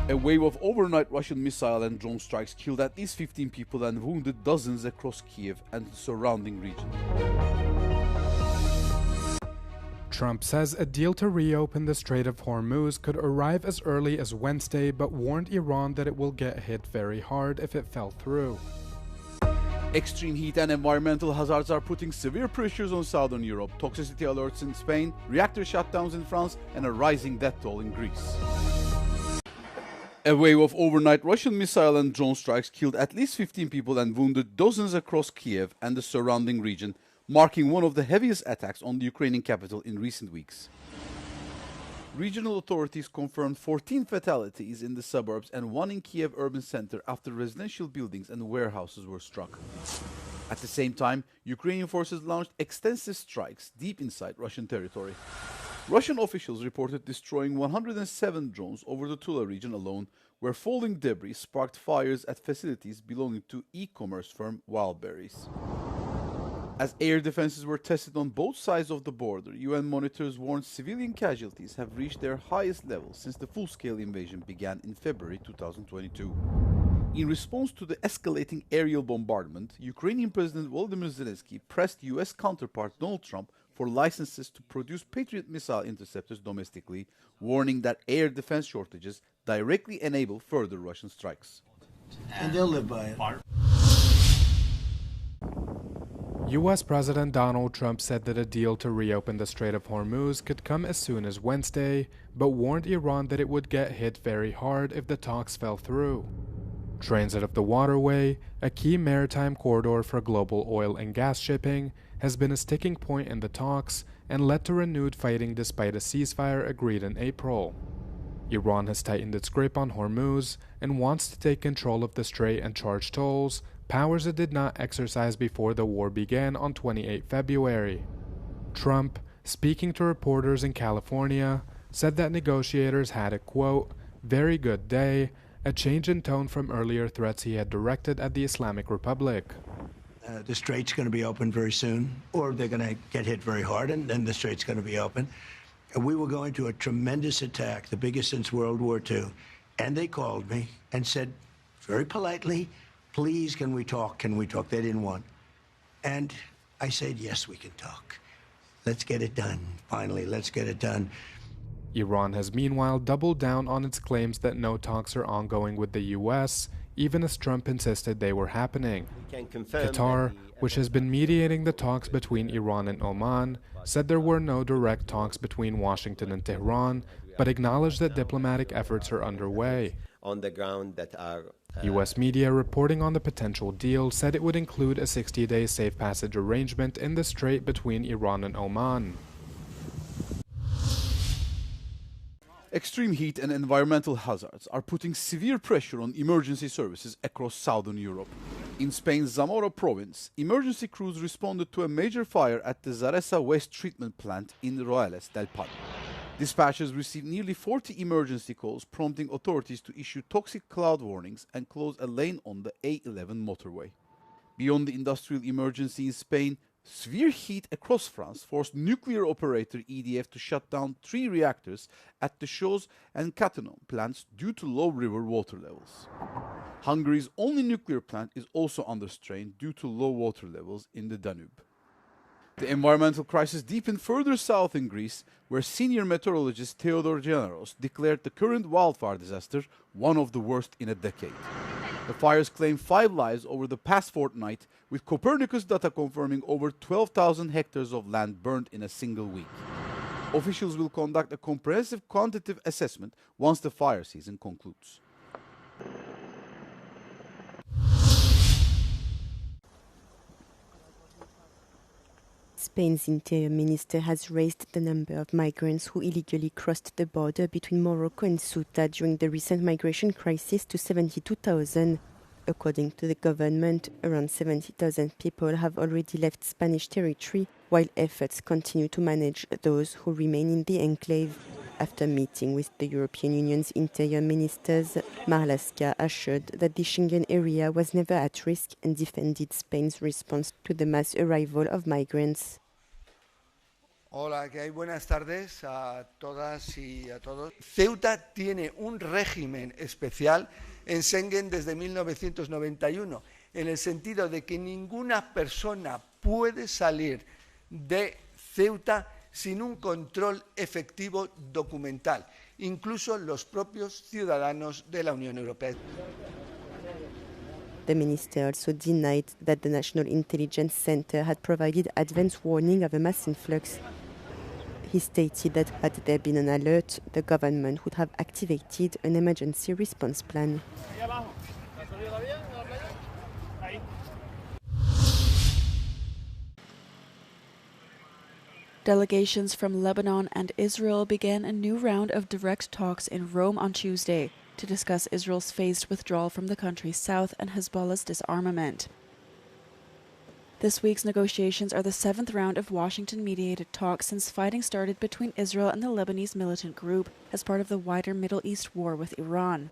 A wave of overnight Russian missile and drone strikes killed at least 15 people and wounded dozens across Kiev and the surrounding region. Trump says a deal to reopen the Strait of Hormuz could arrive as early as Wednesday, but warned Iran that it will get hit very hard if it fell through. Extreme heat and environmental hazards are putting severe pressures on southern Europe. Toxicity alerts in Spain, reactor shutdowns in France, and a rising death toll in Greece. A wave of overnight Russian missile and drone strikes killed at least 15 people and wounded dozens across Kiev and the surrounding region, marking one of the heaviest attacks on the Ukrainian capital in recent weeks. Regional authorities confirmed 14 fatalities in the suburbs and one in Kiev urban center after residential buildings and warehouses were struck. At the same time, Ukrainian forces launched extensive strikes deep inside Russian territory. Russian officials reported destroying 107 drones over the Tula region alone, where falling debris sparked fires at facilities belonging to e-commerce firm Wildberries. As air defenses were tested on both sides of the border, UN monitors warned civilian casualties have reached their highest level since the full-scale invasion began in February 2022. In response to the escalating aerial bombardment, Ukrainian President Volodymyr Zelensky pressed US counterpart Donald Trump for licenses to produce Patriot missile interceptors domestically, warning that air defense shortages directly enable further Russian strikes. And they'll live by it. U.S. President Donald Trump said that a deal to reopen the Strait of Hormuz could come as soon as Wednesday, but warned Iran that it would get hit very hard if the talks fell through. Transit of the waterway, a key maritime corridor for global oil and gas shipping, has been a sticking point in the talks and led to renewed fighting despite a ceasefire agreed in April. Iran has tightened its grip on Hormuz and wants to take control of the strait and charge tolls, powers it did not exercise before the war began on 28 February. Trump, speaking to reporters in California, said that negotiators had a, quote, very good day, a change in tone from earlier threats he had directed at the Islamic Republic. The strait's going to be open very soon, or they're going to get hit very hard, and then the strait's going to be open. And we were going to a tremendous attack, the biggest since World War II. And they called me and said, very politely, please, can we talk? Can we talk? They didn't want. And I said, yes, we can talk. Let's get it done. Finally, let's get it done. Iran has meanwhile doubled down on its claims that no talks are ongoing with the U.S., even as Trump insisted they were happening. Qatar, which has been mediating the talks between Iran and Oman, said there were no direct talks between Washington and Tehran, but acknowledged that diplomatic efforts are underway. On the ground that are U.S. media reporting on the potential deal said it would include a 60-day safe passage arrangement in the strait between Iran and Oman. Extreme heat and environmental hazards are putting severe pressure on emergency services across southern Europe. In Spain's Zamora province, emergency crews responded to a major fire at the Zaresa waste treatment plant in Roales del Pado. Dispatchers received nearly 40 emergency calls, prompting authorities to issue toxic cloud warnings and close a lane on the A11 motorway. Beyond the industrial emergency in Spain, severe heat across France forced nuclear operator EDF to shut down 3 reactors at the Chaux and Cattenom plants due to low river water levels. Hungary's only nuclear plant is also under strain due to low water levels in the Danube. The environmental crisis deepened further south in Greece, where senior meteorologist Theodor Genaros declared the current wildfire disaster one of the worst in a decade. The fires claimed 5 lives over the past fortnight, with Copernicus data confirming over 12,000 hectares of land burned in a single week. Officials will conduct a comprehensive quantitative assessment once the fire season concludes. Spain's interior minister has raised the number of migrants who illegally crossed the border between Morocco and Ceuta during the recent migration crisis to 72,000. According to the government, around 70,000 people have already left Spanish territory, while efforts continue to manage those who remain in the enclave. After meeting with the European Union's interior ministers, Marlaska assured that the Schengen area was never at risk and defended Spain's response to the mass arrival of migrants. Hola, ¿qué hay? Buenas tardes a todas y a todos. Ceuta tiene un régimen especial en Schengen desde 1991, en el sentido de que ninguna persona puede salir de Ceuta sin un control efectivo documental, incluso los propios ciudadanos de la Unión Europea. The minister also denied that the National Intelligence Center had provided advance warning of a mass influx. He stated that had there been an alert, the government would have activated an emergency response plan. Delegations from Lebanon and Israel began a new round of direct talks in Rome on Tuesday to discuss Israel's phased withdrawal from the country's south and Hezbollah's disarmament. This week's negotiations are the seventh round of Washington-mediated talks since fighting started between Israel and the Lebanese militant group as part of the wider Middle East war with Iran.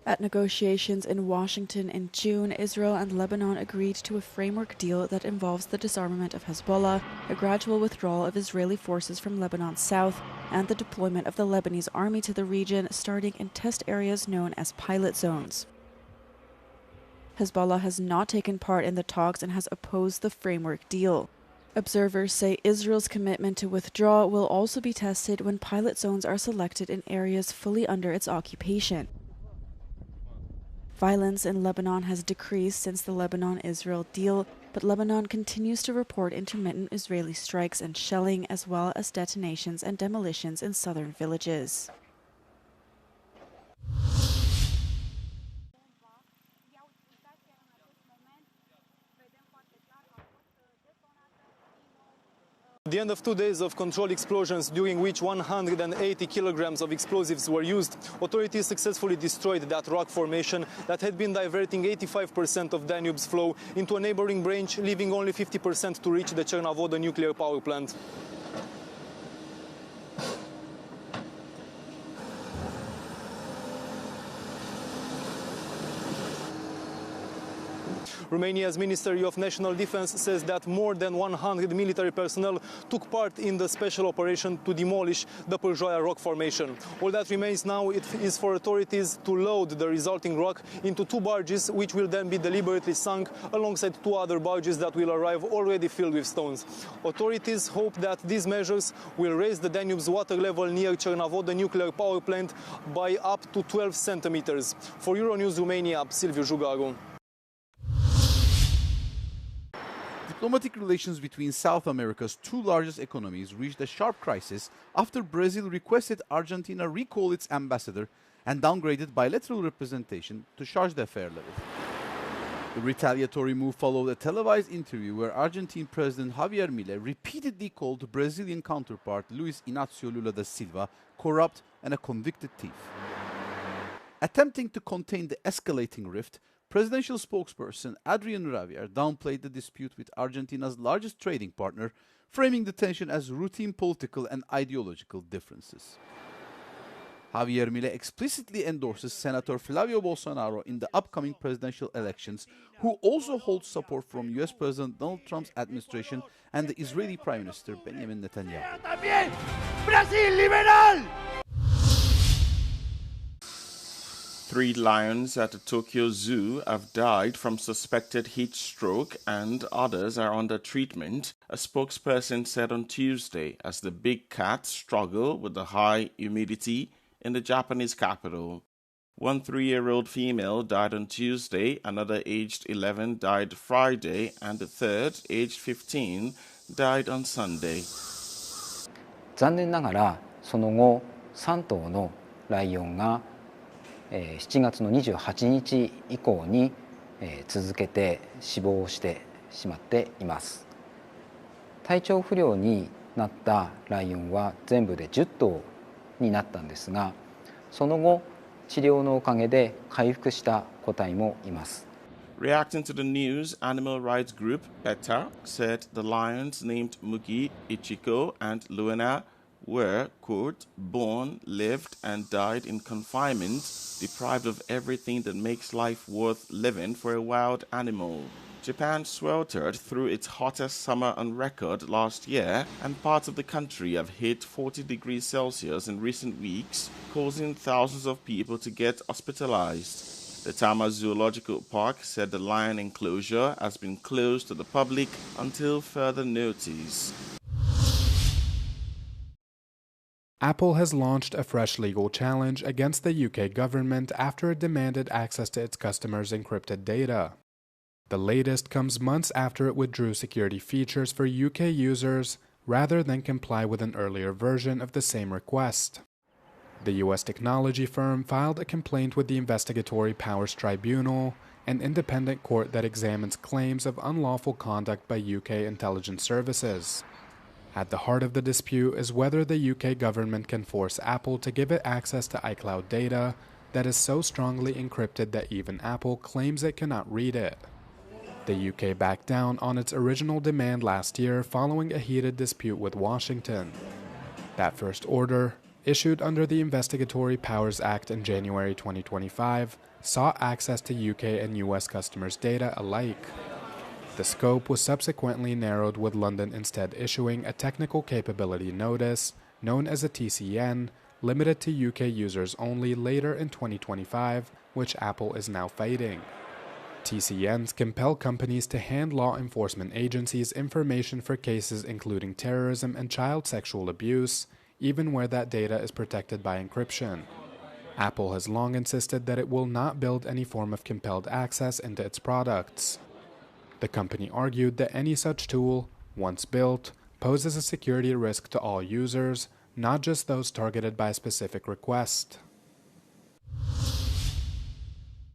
At negotiations in Washington in June, Israel and Lebanon agreed to a framework deal that involves the disarmament of Hezbollah, a gradual withdrawal of Israeli forces from Lebanon's south, and the deployment of the Lebanese army to the region, starting in test areas known as pilot zones. Hezbollah has not taken part in the talks and has opposed the framework deal. Observers say Israel's commitment to withdraw will also be tested when pilot zones are selected in areas fully under its occupation. Violence in Lebanon has decreased since the Lebanon-Israel deal, but Lebanon continues to report intermittent Israeli strikes and shelling, as well as detonations and demolitions in southern villages. At the end of 2 days of controlled explosions, during which 180 kilograms of explosives were used, authorities successfully destroyed that rock formation that had been diverting 85% of Danube's flow into a neighboring branch, leaving only 50% to reach the Chernavoda nuclear power plant. Romania's Ministry of National Defense says that more than 100 military personnel took part in the special operation to demolish the Pârjoaia rock formation. All that remains now is for authorities to load the resulting rock into 2 barges, which will then be deliberately sunk alongside 2 other barges that will arrive already filled with stones. Authorities hope that these measures will raise the Danube's water level near Chernavoda nuclear power plant by up to 12 centimeters. For Euronews Romania, Silviu Jugaru. Diplomatic relations between South America's 2 largest economies reached a sharp crisis after Brazil requested Argentina recall its ambassador and downgraded bilateral representation to charge d'affaires level. The retaliatory move followed a televised interview where Argentine President Javier Milei repeatedly called Brazilian counterpart Luiz Inácio Lula da Silva corrupt and a convicted thief. Attempting to contain the escalating rift, presidential spokesperson Adrian Ravier downplayed the dispute with Argentina's largest trading partner, framing the tension as routine political and ideological differences. Javier Milei explicitly endorses Senator Flavio Bolsonaro in the upcoming presidential elections, who also holds support from US President Donald Trump's administration and the Israeli Prime Minister Benjamin Netanyahu. Brasil liberal! 3 lions at the Tokyo Zoo have died from suspected heat stroke and others are under treatment, a spokesperson said on Tuesday, as the big cats struggle with the high humidity in the Japanese capital. One 3-year-old female died on Tuesday, another aged 11 died Friday, and the third, aged 15, died on Sunday. 残念ながらその後3頭のライオンが7月の28日以降に続けて死亡してしまっています。体調不良になったライオンは全部で10頭になったんですが、その後治療のおかげで回復した個体もいます。Reacting to the news, animal rights group PETA said the lions named Mugi, Ichiko, and Luena were, quote, born, lived, and died in confinement, deprived of everything that makes life worth living for a wild animal. Japan sweltered through its hottest summer on record last year, and parts of the country have hit 40 degrees Celsius in recent weeks, causing thousands of people to get hospitalized. The Tama Zoological Park said the lion enclosure has been closed to the public until further notice. Apple has launched a fresh legal challenge against the UK government after it demanded access to its customers' encrypted data. The latest comes months after it withdrew security features for UK users rather than comply with an earlier version of the same request. The US technology firm filed a complaint with the Investigatory Powers Tribunal, an independent court that examines claims of unlawful conduct by UK intelligence services. At the heart of the dispute is whether the UK government can force Apple to give it access to iCloud data that is so strongly encrypted that even Apple claims it cannot read it. The UK backed down on its original demand last year following a heated dispute with Washington. That first order, issued under the Investigatory Powers Act in January 2025, sought access to UK and US customers' data alike. The scope was subsequently narrowed, with London instead issuing a technical capability notice, known as a TCN, limited to UK users only later in 2025, which Apple is now fighting. TCNs compel companies to hand law enforcement agencies information for cases including terrorism and child sexual abuse, even where that data is protected by encryption. Apple has long insisted that it will not build any form of compelled access into its products. The company argued that any such tool, once built, poses a security risk to all users, not just those targeted by a specific request.